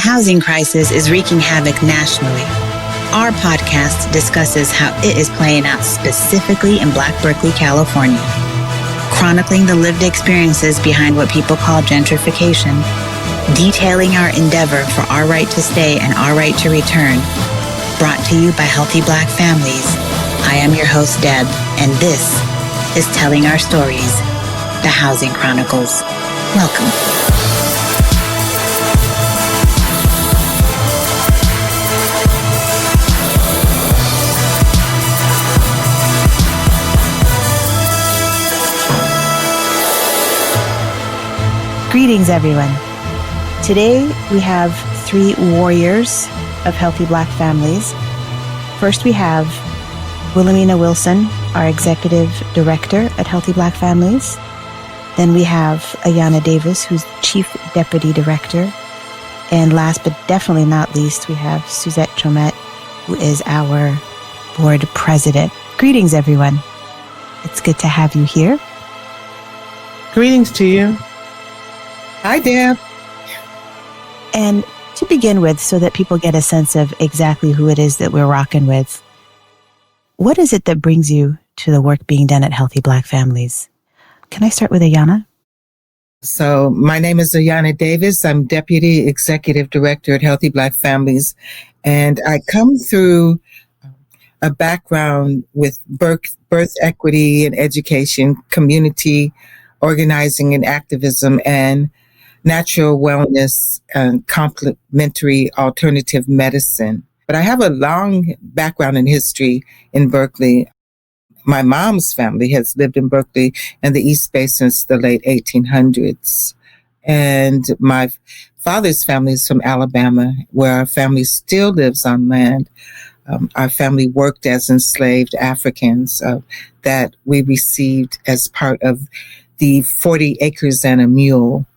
housing crisis is wreaking havoc nationally. Our podcast discusses how it is playing out specifically in Black Berkeley, California, chronicling the lived experiences behind what people call gentrification, detailing our endeavor for our right to stay and our right to return. Brought to you by Healthy Black Families. I am your host, Deb, and this is Telling Our Stories, the Housing Chronicles. Welcome. Greetings, everyone. Today, we have three warriors of Healthy Black Families. First, we have Wilhelmenia Wilson, our Executive Director at Healthy Black Families. Then we have Ayanna Davis, who's Chief Deputy Director. And last but definitely not least, we have Suzette Chaumette, who is our Board President. Greetings, everyone. It's good to have you here. Greetings to you. Hi, Deb. And to begin with, so that people get a sense of exactly who it is that we're rocking with, what is it that brings you to the work being done at Healthy Black Families? Can I start with Ayanna? So my name is Ayanna Davis. I'm Deputy Executive Director at Healthy Black Families. And I come through a background with birth equity and education, community organizing and activism, and natural wellness and complementary alternative medicine. But I have a long background in history in Berkeley. My mom's family has lived in Berkeley and the East Bay since the late 1800s. And my father's family is from Alabama, where our family still lives on land. Our family worked as enslaved Africans that we received as part of the 40 acres and a mule.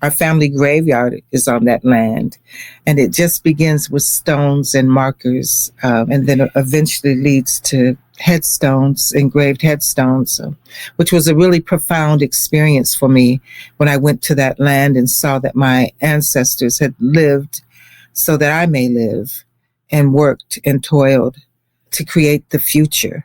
Our family graveyard is on that land, and it just begins with stones and markers, and then eventually leads to headstones, engraved headstones, which was a really profound experience for me when I went to that land and saw that my ancestors had lived so that I may live, and worked and toiled to create the future.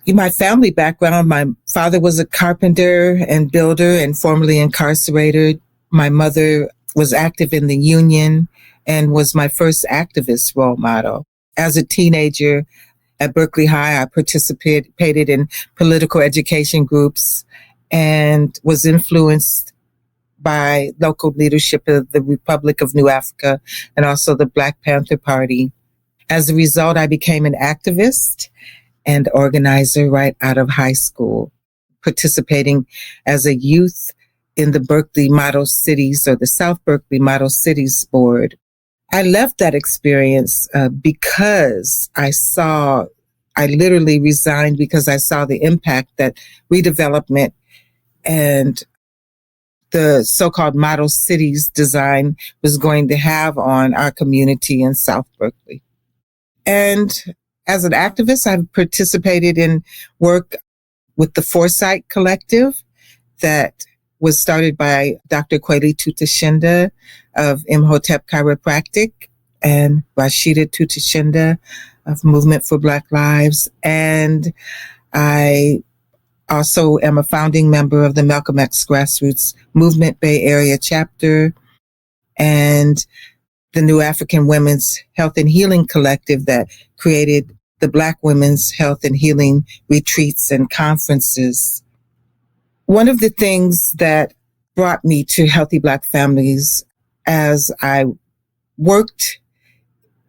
In my family background, my father was a carpenter and builder and formerly incarcerated. My mother was active in the union and was my first activist role model. As a teenager at Berkeley High, I participated in political education groups and was influenced by local leadership of the Republic of New Africa and also the Black Panther Party. As a result, I became an activist and organizer right out of high school, participating as a youth in the Berkeley Model Cities or the South Berkeley Model Cities Board. I left that experience because I literally resigned because I saw the impact that redevelopment and the so-called model cities design was going to have on our community in South Berkeley. And as an activist, I've participated in work with the Foresight Collective that was started by Dr. Kweli Tutashinda of Imhotep Chiropractic and Rashida Tutashinda of Movement for Black Lives. And I also am a founding member of the Malcolm X Grassroots Movement Bay Area chapter and the New African Women's Health and Healing Collective that created the Black Women's Health and Healing retreats and conferences. One of the things that brought me to Healthy Black Families as I worked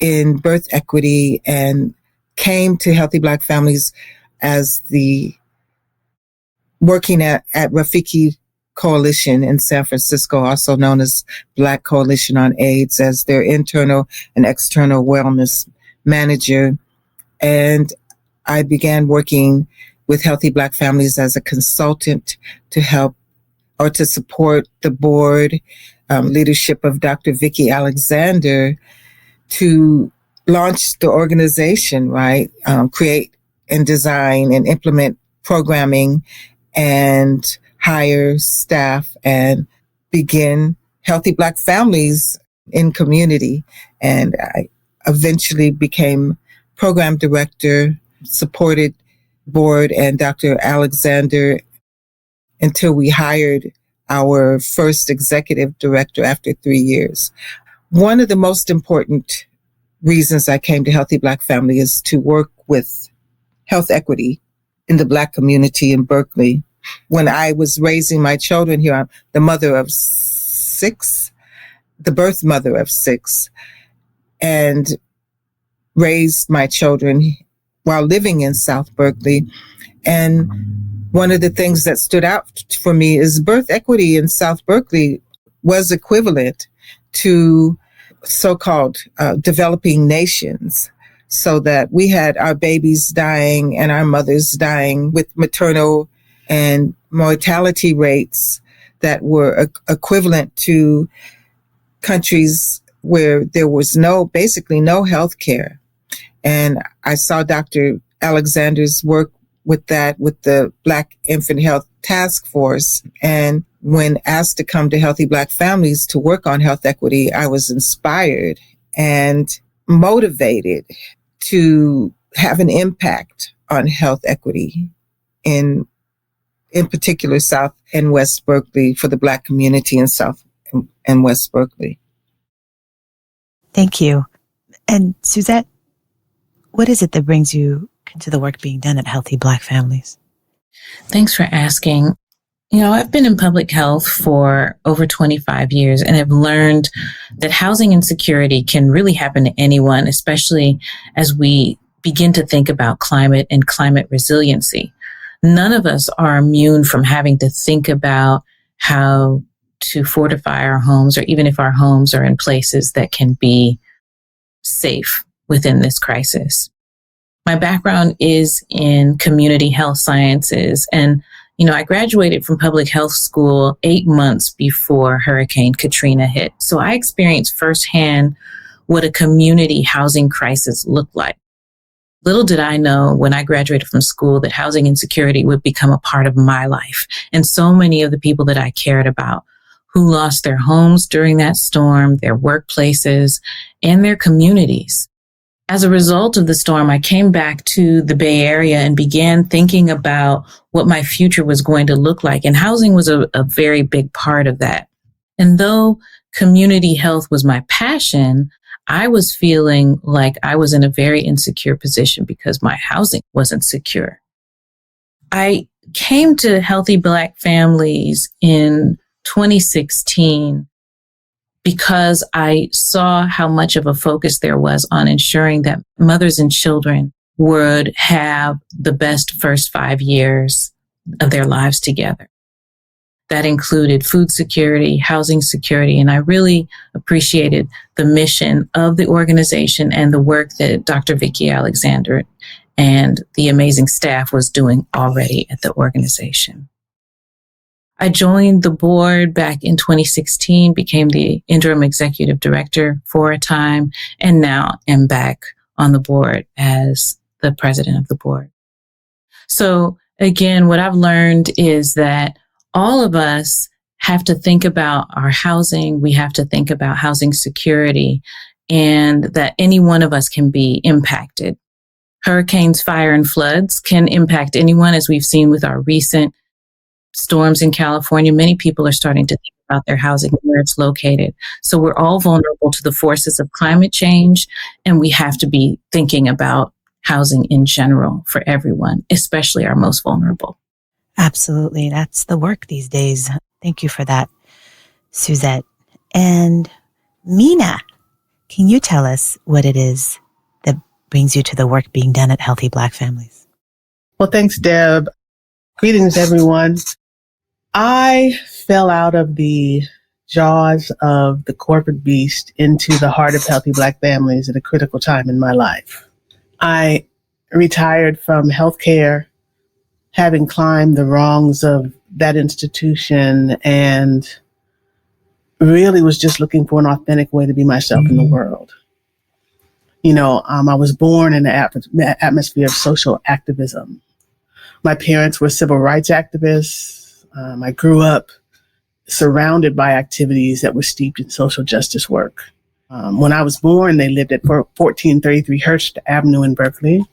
in birth equity and came to Healthy Black Families as the working at Rafiki Coalition in San Francisco, also known as Black Coalition on AIDS, as their internal and external wellness manager. And I began working with Healthy Black Families as a consultant to help or to support the board leadership of Dr. Vicki Alexander to launch the organization, right? Create and design and implement programming and hire staff and begin Healthy Black Families in community. And I eventually became program director, supported board and Dr. Alexander until we hired our first executive director after 3 years. One of the most important reasons I came to Healthy Black Family is to work with health equity in the Black community in Berkeley. When I was raising my children here, I'm the mother of 6, the birth mother of 6, and raised my children while living in South Berkeley. And one of the things that stood out for me is birth equity in South Berkeley was equivalent to so-called developing nations, so that we had our babies dying and our mothers dying with maternal and mortality rates that were equivalent to countries where there was basically no health care. And I saw Dr. Alexander's work with the Black Infant Health Task Force. And when asked to come to Healthy Black Families to work on health equity, I was inspired and motivated to have an impact on health equity in particular South and West Berkeley, for the Black community in South and West Berkeley. Thank you. And Suzette, what is it that brings you into the work being done at Healthy Black Families? Thanks for asking. I've been in public health for over 25 years and have learned that housing insecurity can really happen to anyone, especially as we begin to think about climate and climate resiliency. None of us are immune from having to think about how to fortify our homes, or even if our homes are in places that can be safe within this crisis. My background is in community health sciences, and I graduated from public health school 8 months before Hurricane Katrina hit. So I experienced firsthand what a community housing crisis looked like. Little did I know when I graduated from school that housing insecurity would become a part of my life, and so many of the people that I cared about who lost their homes during that storm, their workplaces, and their communities. As a result of the storm, I came back to the Bay Area and began thinking about what my future was going to look like. And housing was a very big part of that. And though community health was my passion, I was feeling like I was in a very insecure position because my housing wasn't secure. I came to Healthy Black Families in 2016 because I saw how much of a focus there was on ensuring that mothers and children would have the best first 5 years of their lives together. That included food security, housing security, and I really appreciated the mission of the organization and the work that Dr. Vicki Alexander and the amazing staff was doing already at the organization. I joined the board back in 2016, became the interim executive director for a time, and now am back on the board as the president of the board. So again, what I've learned is that all of us have to think about our housing. We have to think about housing security, and that any one of us can be impacted. Hurricanes, fire, and floods can impact anyone, as we've seen with our recent storms in California. Many people are starting to think about their housing and where it's located. So we're all vulnerable to the forces of climate change, and we have to be thinking about housing in general for everyone, especially our most vulnerable. Absolutely. That's the work these days. Thank you for that, Suzette. And Mina, can you tell us what it is that brings you to the work being done at Healthy Black Families? Well, thanks, Deb. Greetings, everyone. I fell out of the jaws of the corporate beast into the heart of Healthy Black Families at a critical time in my life. I retired from healthcare, having climbed the rungs of that institution, and really was just looking for an authentic way to be myself in the world. I was born in an atmosphere of social activism. My parents were civil rights activists. I grew up surrounded by activities that were steeped in social justice work. When I was born, they lived at 1433 Hearst Avenue in Berkeley.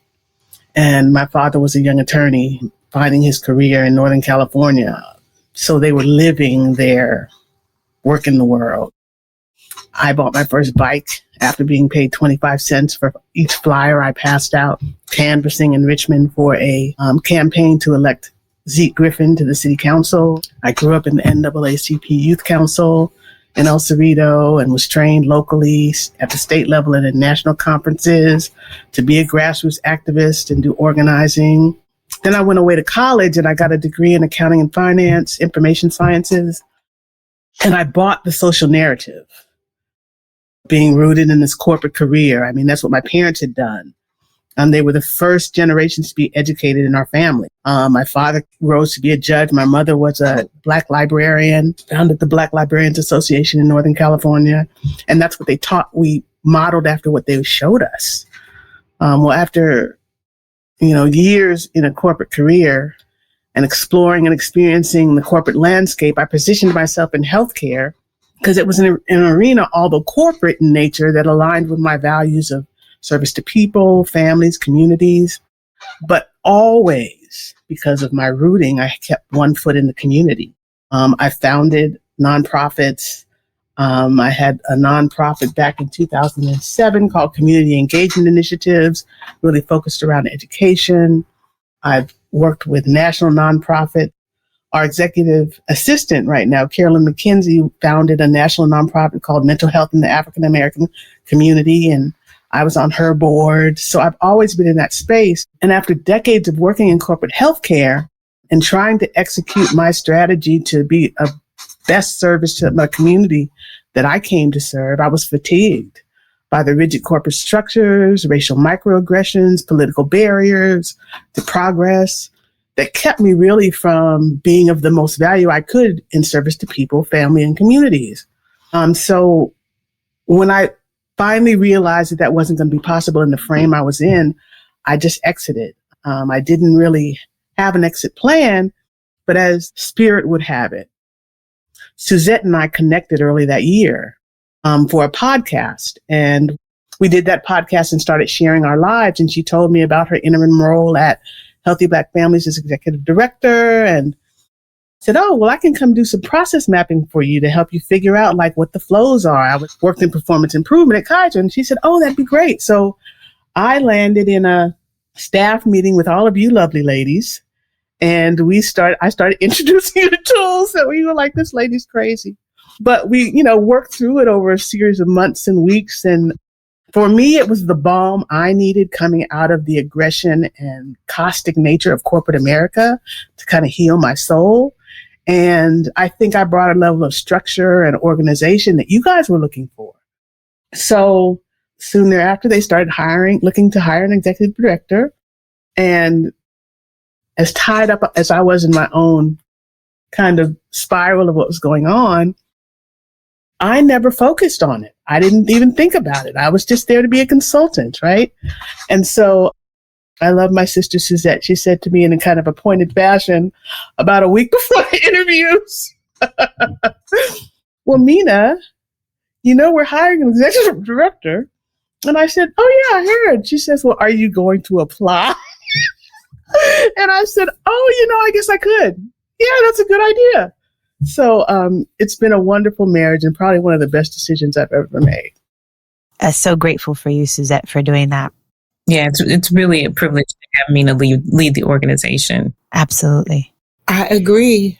And my father was a young attorney finding his career in Northern California. So they were living there, working the world. I bought my first bike after being paid 25 cents for each flyer I passed out, canvassing in Richmond for a campaign to elect Zeke Griffin to the city council. I grew up in the NAACP Youth Council in El Cerrito and was trained locally at the state level and in national conferences to be a grassroots activist and do organizing. Then I went away to college and I got a degree in accounting and finance, information sciences, and I bought the social narrative, being rooted in this corporate career. I mean, that's what my parents had done. They were the first generations to be educated in our family. My father rose to be a judge. My mother was a Black librarian, founded the Black Librarians Association in Northern California. And that's what they taught. We modeled after what they showed us. Well, after, years in a corporate career and exploring and experiencing the corporate landscape, I positioned myself in healthcare because it was an arena, although corporate in nature, that aligned with my values of service to people, families, communities. But always, because of my rooting, I kept one foot in the community. I founded nonprofits. I had a nonprofit back in 2007 called Community Engagement Initiatives, really focused around education. I've worked with national nonprofits. Our executive assistant right now, Carolyn McKenzie, founded a national nonprofit called Mental Health in the African American Community, and I was on her board. So I've always been in that space. And after decades of working in corporate healthcare and trying to execute my strategy to be a best service to my community that I came to serve, I was fatigued by the rigid corporate structures, racial microaggressions, political barriers to progress that kept me really from being of the most value I could in service to people, family, and communities. So when I finally realized that wasn't going to be possible in the frame I was in, I just exited. I didn't really have an exit plan, but as spirit would have it, Suzette and I connected early that year for a podcast. And we did that podcast and started sharing our lives. And she told me about her interim role at Healthy Black Families as executive director, and said, oh, well, I can come do some process mapping for you to help you figure out like what the flows are. I worked in performance improvement at Kaiser, and she said, oh, that'd be great. So I landed in a staff meeting with all of you lovely ladies, and I started introducing you to tools that we were like, this lady's crazy. But we, worked through it over a series of months and weeks. And for me, it was the balm I needed coming out of the aggression and caustic nature of corporate America to kind of heal my soul. And I think I brought a level of structure and organization that you guys were looking for. So soon thereafter, they started looking to hire an executive director. And as tied up as I was in my own kind of spiral of what was going on, I never focused on it. I didn't even think about it. I was just there to be a consultant, right? And so I love my sister Suzette. She said to me in a kind of a pointed fashion about a week before the interviews, well, Mina, we're hiring an executive director. And I said, oh, yeah, I heard. She says, well, are you going to apply? And I said, oh, I guess I could. Yeah, that's a good idea. So it's been a wonderful marriage and probably one of the best decisions I've ever made. I'm so grateful for you, Suzette, for doing that. Yeah, it's really a privilege to have Mina lead the organization. Absolutely. I agree.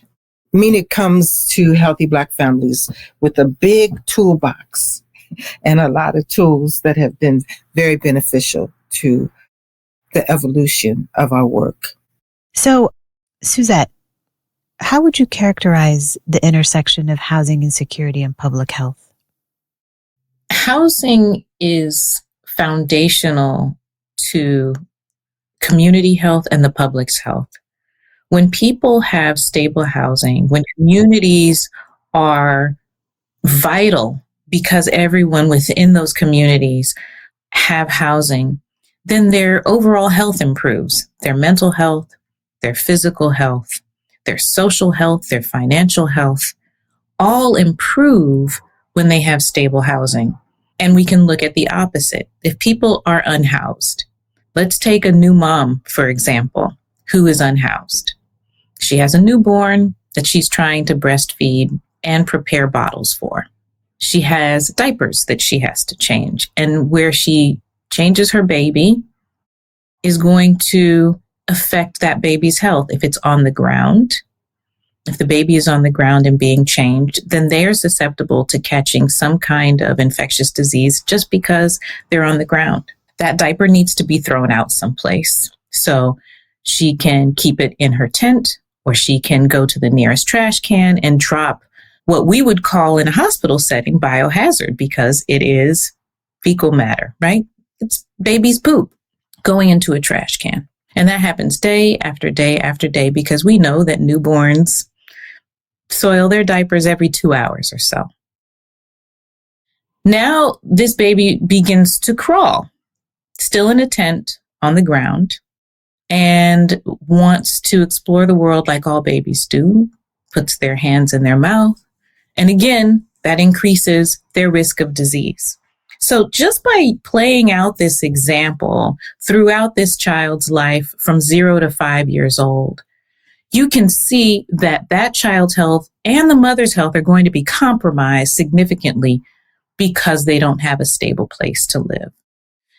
Mina comes to Healthy Black Families with a big toolbox and a lot of tools that have been very beneficial to the evolution of our work. So, Suzette, how would you characterize the intersection of housing insecurity and public health? Housing is foundational to community health and the public's health. When people have stable housing, when communities are vital because everyone within those communities have housing, then their overall health improves. Their mental health, their physical health, their social health, their financial health, all improve when they have stable housing. And we can look at the opposite. If people are unhoused, let's take a new mom, for example, who is unhoused. She has a newborn that she's trying to breastfeed and prepare bottles for. She has diapers that she has to change. And where she changes her baby is going to affect that baby's health. If it's on the ground, if the baby is on the ground and being changed, then they are susceptible to catching some kind of infectious disease just because they're on the ground. That diaper needs to be thrown out someplace. So she can keep it in her tent, or she can go to the nearest trash can and drop what we would call in a hospital setting biohazard, because it is fecal matter, right? It's baby's poop going into a trash can. And that happens day after day after day, because we know that newborns soil their diapers every 2 hours or so. Now this baby begins to crawl, still in a tent on the ground, and wants to explore the world like all babies do, puts their hands in their mouth. And again, that increases their risk of disease. So just by playing out this example throughout this child's life from 0 to 5 years old, you can see that that child's health and the mother's health are going to be compromised significantly because they don't have a stable place to live.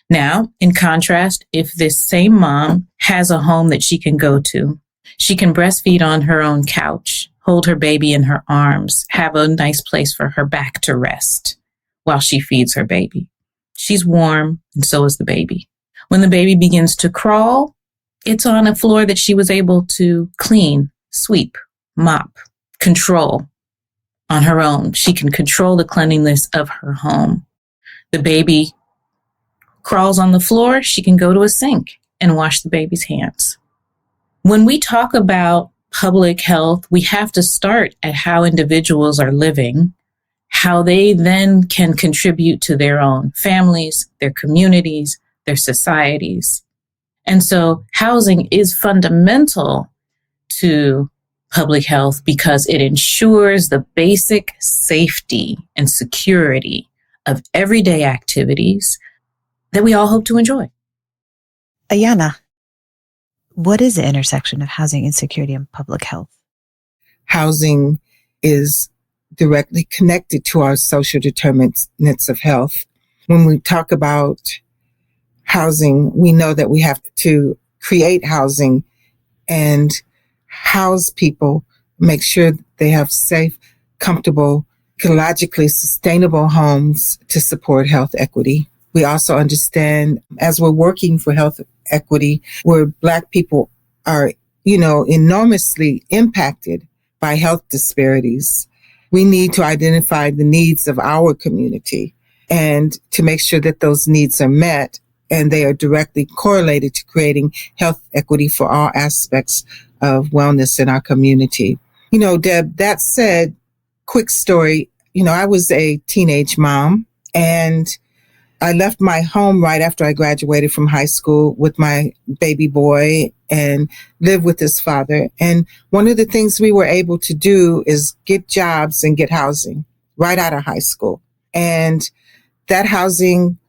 Now, in contrast, if this same mom has a home that she can go to, she can breastfeed on her own couch, hold her baby in her arms, have a nice place for her back to rest while she feeds her baby. She's warm, and so is the baby. When the baby begins to crawl, it's on a floor that she was able to clean, sweep, mop, control on her own. She can control the cleanliness of her home. The baby crawls on the floor, she can go to a sink and wash the baby's hands. When we talk about public health, we have to start at how individuals are living, how they then can contribute to their own families, their communities, their societies. And so housing is fundamental to public health because it ensures the basic safety and security of everyday activities that we all hope to enjoy. Ayanna, what is the intersection of housing insecurity and public health? Housing is directly connected to our social determinants of health. When we talk about housing, we know that we have to create housing and house people, make sure they have safe, comfortable, ecologically sustainable homes to support health equity. We also understand, as we're working for health equity, where Black people are, enormously impacted by health disparities, we need to identify the needs of our community and to make sure that those needs are met and they are directly correlated to creating health equity for all aspects of wellness in our community. Deb, that said, quick story, I was a teenage mom and I left my home right after I graduated from high school with my baby boy and lived with his father. And one of the things we were able to do is get jobs and get housing right out of high school. And that housing,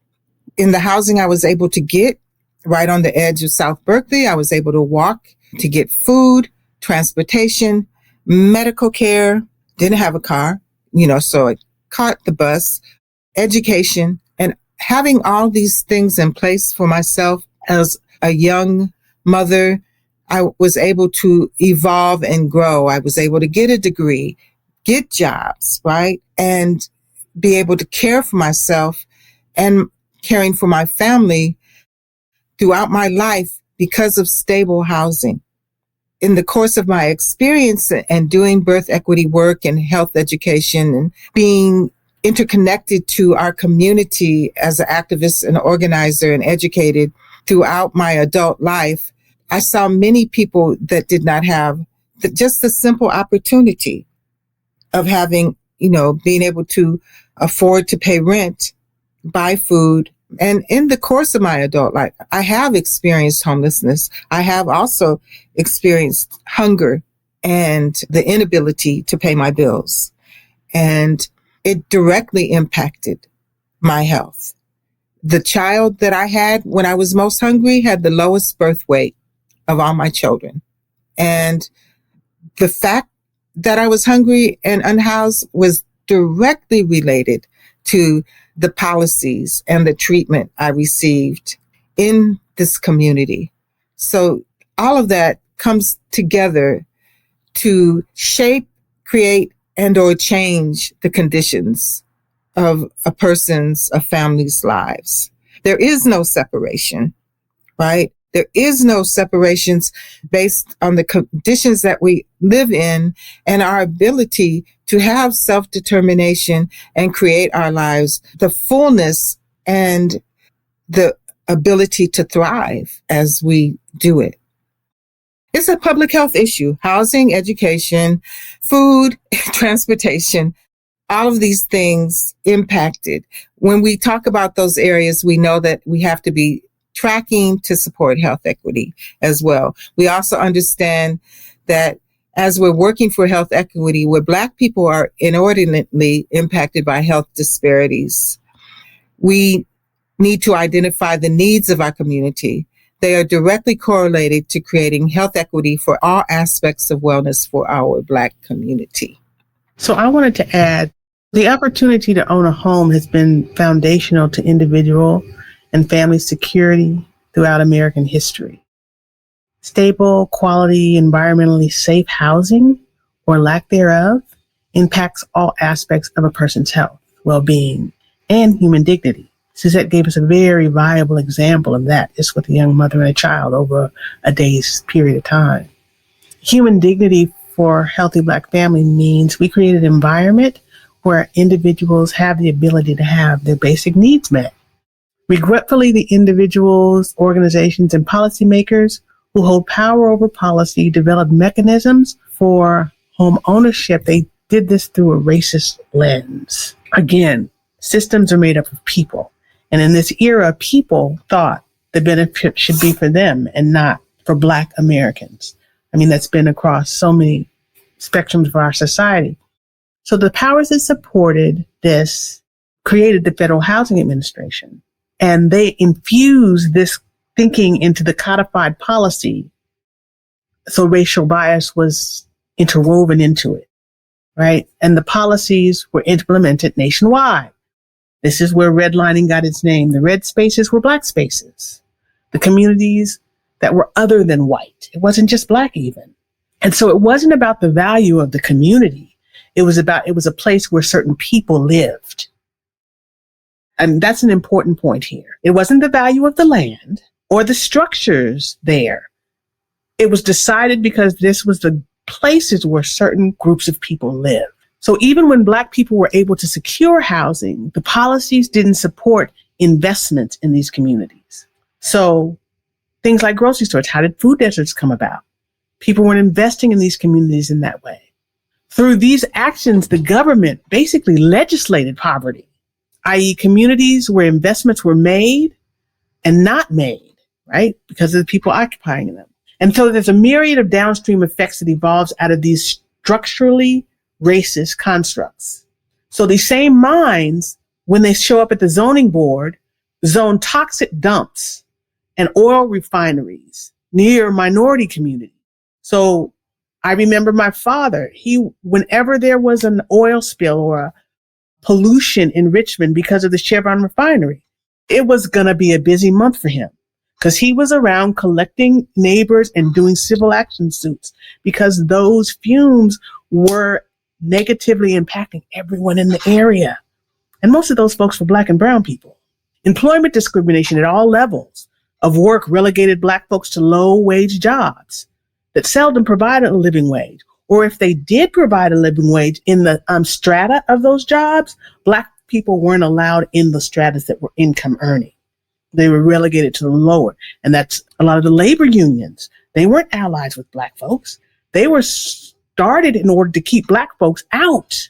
in the housing I was able to get right on the edge of South Berkeley, I was able to walk to get food, transportation, medical care, didn't have a car, so I caught the bus, education, and having all these things in place for myself as a young mother, I was able to evolve and grow. I was able to get a degree, get jobs, right? And be able to care for myself and caring for my family throughout my life because of stable housing. In the course of my experience and doing birth equity work and health education and being interconnected to our community as an activist and organizer and educated throughout my adult life, I saw many people that did not have just the simple opportunity of having, being able to afford to pay rent, buy food. And in the course of my adult life, I have experienced homelessness. I have also experienced hunger and the inability to pay my bills. And it directly impacted my health. The child that I had when I was most hungry had the lowest birth weight of all my children. And the fact that I was hungry and unhoused was directly related to the policies and the treatment I received in this community. So all of that comes together to shape, create, and or change the conditions of a family's lives. There is no separation, right? There is no separations based on the conditions that we live in and our ability to have self-determination and create our lives, the fullness and the ability to thrive as we do it. It's a public health issue: housing, education, food, transportation. All of these things impacted. When we talk about those areas, we know that we have to be tracking to support health equity as well. We also understand that as we're working for health equity, where Black people are inordinately impacted by health disparities, we need to identify the needs of our community. They are directly correlated to creating health equity for all aspects of wellness for our Black community. So I wanted to add, the opportunity to own a home has been foundational to individual and family security throughout American history. Stable, quality, environmentally safe housing, or lack thereof, impacts all aspects of a person's health, well-being, and human dignity. Suzette gave us a very viable example of that, just with a young mother and a child over a day's period of time. Human dignity for healthy Black family means we create an environment where individuals have the ability to have their basic needs met. Regretfully, the individuals, organizations, and policymakers who hold power over policy developed mechanisms for home ownership. They did this through a racist lens. Again, systems are made up of people. And in this era, people thought the benefit should be for them and not for Black Americans. I mean, that's been across so many spectrums of our society. So the powers that supported this created the Federal Housing Administration, and they infused this thinking into the codified policy. So racial bias was interwoven into it, right? And the policies were implemented nationwide. This is where redlining got its name. The red spaces were Black spaces. The communities that were other than white. It wasn't just Black even. And so it wasn't about the value of the community. It was a place where certain people lived. And that's an important point here. It wasn't the value of the land or the structures there. It was decided because this was the places where certain groups of people lived. So even when Black people were able to secure housing, the policies didn't support investments in these communities. So things like grocery stores, how did food deserts come about? People weren't investing in these communities in that way. Through these actions, the government basically legislated poverty, i.e. communities where investments were made and not made, right? Because of the people occupying them. And so there's a myriad of downstream effects that evolves out of these structurally racist constructs. So these same minds, when they show up at the zoning board, zone toxic dumps and oil refineries near minority communities. So I remember my father, whenever there was an oil spill or a pollution in Richmond because of the Chevron refinery, it was going to be a busy month for him because he was around collecting neighbors and doing civil action suits because those fumes were negatively impacting everyone in the area. And most of those folks were Black and brown people. Employment discrimination at all levels of work relegated Black folks to low-wage jobs that seldom provided a living wage. Or if they did provide a living wage in the strata of those jobs, Black people weren't allowed in the stratas that were income earning. They were relegated to the lower. And that's a lot of the labor unions. They weren't allies with Black folks. They were started in order to keep Black folks out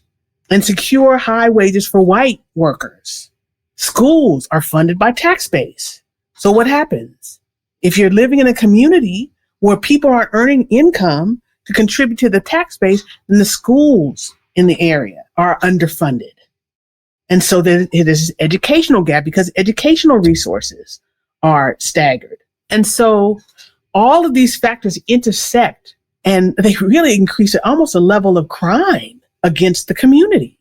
and secure high wages for white workers. Schools are funded by tax base. So what happens? If you're living in a community where people aren't earning income to contribute to the tax base, then the schools in the area are underfunded. And so there is this educational gap because educational resources are staggered. And so all of these factors intersect and they really increase almost a level of crime against the community.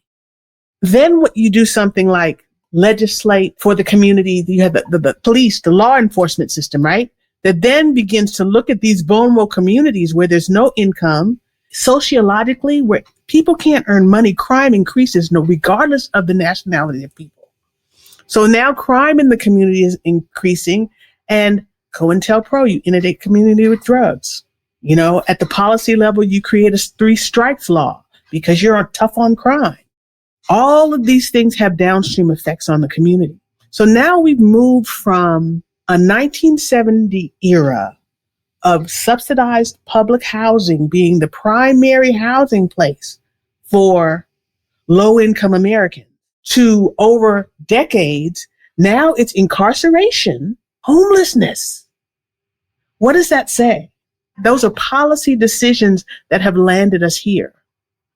Then what you do something like legislate for the community, you have the police, the law enforcement system, right? That then begins to look at these vulnerable communities where there's no income, sociologically, where people can't earn money, crime increases, regardless of the nationality of people. So now crime in the community is increasing, and COINTELPRO, you inundate community with drugs. At the policy level, you create a 3 strikes law because you're tough on crime. All of these things have downstream effects on the community. So now we've moved from a 1970 era of subsidized public housing being the primary housing place for low-income Americans to over decades, now it's incarceration, homelessness. What does that say? Those are policy decisions that have landed us here.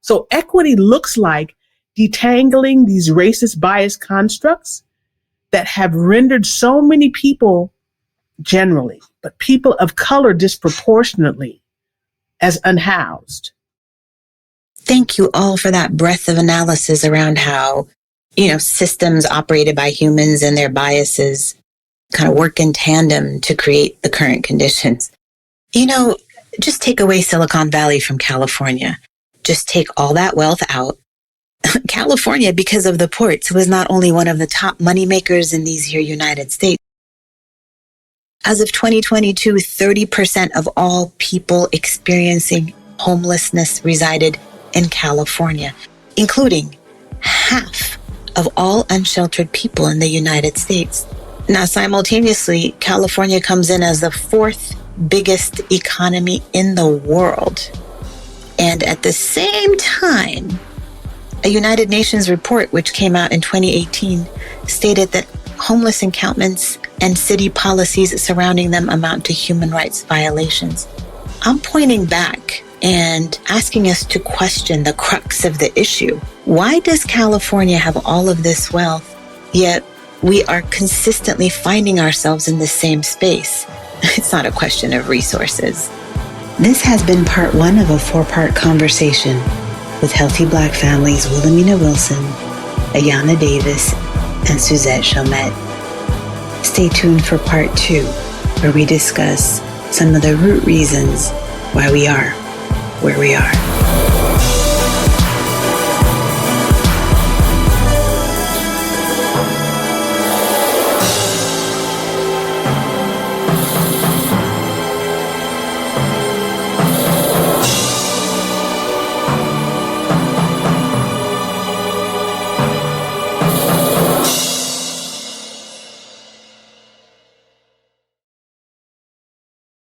So equity looks like detangling these racist bias constructs that have rendered so many people generally, but people of color disproportionately, as unhoused. Thank you all for that breadth of analysis around how, systems operated by humans and their biases kind of work in tandem to create the current conditions. Just take away Silicon Valley from California. Just take all that wealth out. California, because of the ports, was not only one of the top moneymakers in these here United States. As of 2022, 30% of all people experiencing homelessness resided in California, including half of all unsheltered people in the United States. Now, simultaneously, California comes in as the 4th biggest economy in the world. And at the same time, a United Nations report, which came out in 2018, stated that homeless encampments and city policies surrounding them amount to human rights violations. I'm pointing back and asking us to question the crux of the issue. Why does California have all of this wealth, yet we are consistently finding ourselves in the same space? It's not a question of resources. This has been part 1 of a 4-part conversation with Healthy Black Families Wilhelmenia Wilson, Ayanna Davis, and Suzette Chaumette. Stay tuned for part 2, where we discuss some of the root reasons why we are where we are.